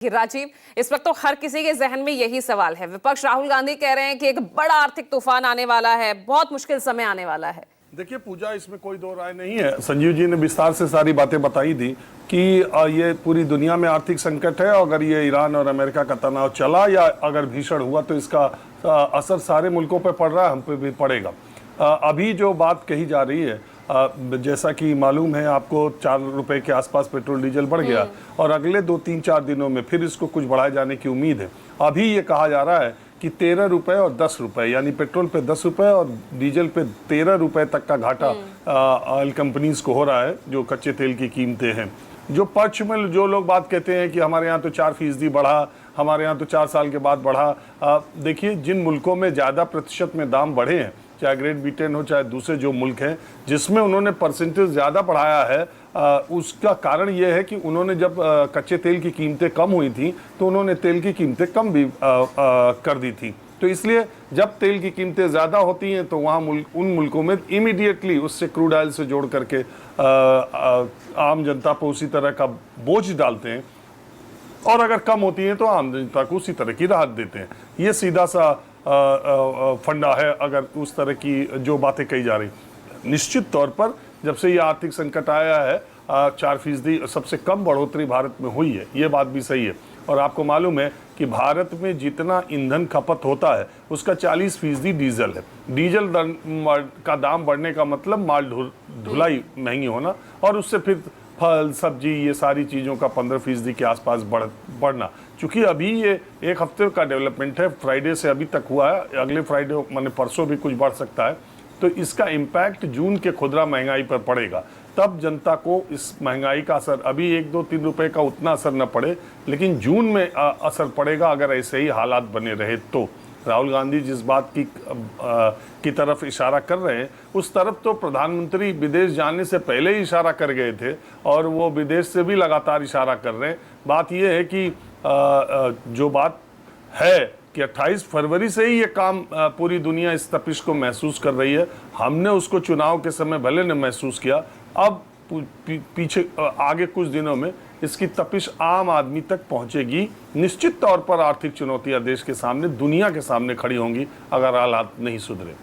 राजीव, इस वक्त तो हर किसी के जहन में यही सवाल है। विपक्ष राहुल गांधी कह रहे हैं कि एक बड़ा आर्थिक तूफान आने वाला है, बहुत मुश्किल समय आने वाला है। देखिए पूजा, इसमें कोई दो राय नहीं है। संजीव जी ने विस्तार से सारी बातें बताई थी कि ये पूरी दुनिया में आर्थिक संकट है। अगर ये ईरान और अमेरिका का तनाव चला या अगर भीषण हुआ तो इसका असर सारे मुल्कों पर पड़ रहा है, हम पे भी पड़ेगा। अभी जो बात कही जा रही है, जैसा कि मालूम है आपको, 4 रुपए के आसपास पेट्रोल डीजल बढ़ गया और अगले 2-3-4 दिनों में फिर इसको कुछ बढ़ाए जाने की उम्मीद है। अभी ये कहा जा रहा है कि 13 रुपए और 10 रुपए, यानी पेट्रोल पे 10 रुपए और डीजल पे 13 रुपए तक का घाटा ऑयल कंपनीज को हो रहा है, जो कच्चे तेल की कीमतें हैं। जो पक्ष में जो लोग बात कहते हैं कि हमारे यहाँ तो 4% बढ़ा, हमारे यहाँ तो 4 साल के बाद बढ़ा। देखिए, जिन मुल्कों में ज़्यादा प्रतिशत में दाम बढ़े हैं, चाहे ग्रेट ब्रिटेन हो चाहे दूसरे जो मुल्क हैं जिसमें उन्होंने परसेंटेज ज़्यादा बढ़ाया है, उसका कारण ये है कि उन्होंने जब कच्चे तेल की कीमतें कम हुई थी तो उन्होंने तेल की कीमतें कम भी कर दी थी। तो इसलिए जब तेल की कीमतें ज़्यादा होती हैं तो वहाँ उन मुल्कों में इमीडिएटली उससे क्रूड ऑयल से जोड़ करके आम जनता पर उसी तरह का बोझ डालते हैं, और अगर कम होती हैं तो आम जनता को उसी तरह की राहत देते हैं। ये सीधा सा फंडा है अगर उस तरह की जो बातें कही जा रही। निश्चित तौर पर जब से ये आर्थिक संकट आया है, 4% सबसे कम बढ़ोतरी भारत में हुई है, ये बात भी सही है। और आपको मालूम है कि भारत में जितना ईंधन खपत होता है उसका 40% डीजल है। डीजल का दाम बढ़ने का मतलब माल ढुलाई महंगी होना, और उससे फिर फल सब्जी ये सारी चीज़ों का 15% के आसपास बढ़ना। चूँकि अभी ये एक हफ्ते का डेवलपमेंट है, फ्राइडे से अभी तक हुआ है, अगले फ्राइडे माने परसों भी कुछ बढ़ सकता है, तो इसका इम्पैक्ट जून के खुदरा महंगाई पर पड़ेगा। तब जनता को इस महंगाई का असर, अभी 1-2-3 रुपए का उतना असर न पड़े, लेकिन जून में असर पड़ेगा अगर ऐसे ही हालात बने रहे तो। राहुल गांधी जिस बात की तरफ इशारा कर रहे हैं, उस तरफ तो प्रधानमंत्री विदेश जाने से पहले ही इशारा कर गए थे और वो विदेश से भी लगातार इशारा कर रहे हैं। बात ये है कि जो बात है कि 28 फरवरी से ही ये काम पूरी दुनिया इस तपिश को महसूस कर रही है। हमने उसको चुनाव के समय भले ने महसूस किया, अब पीछे आगे कुछ दिनों में इसकी तपिश आम आदमी तक पहुंचेगी। निश्चित तौर पर आर्थिक चुनौतियां देश के सामने, दुनिया के सामने खड़ी होंगी अगर हालात नहीं सुधरे।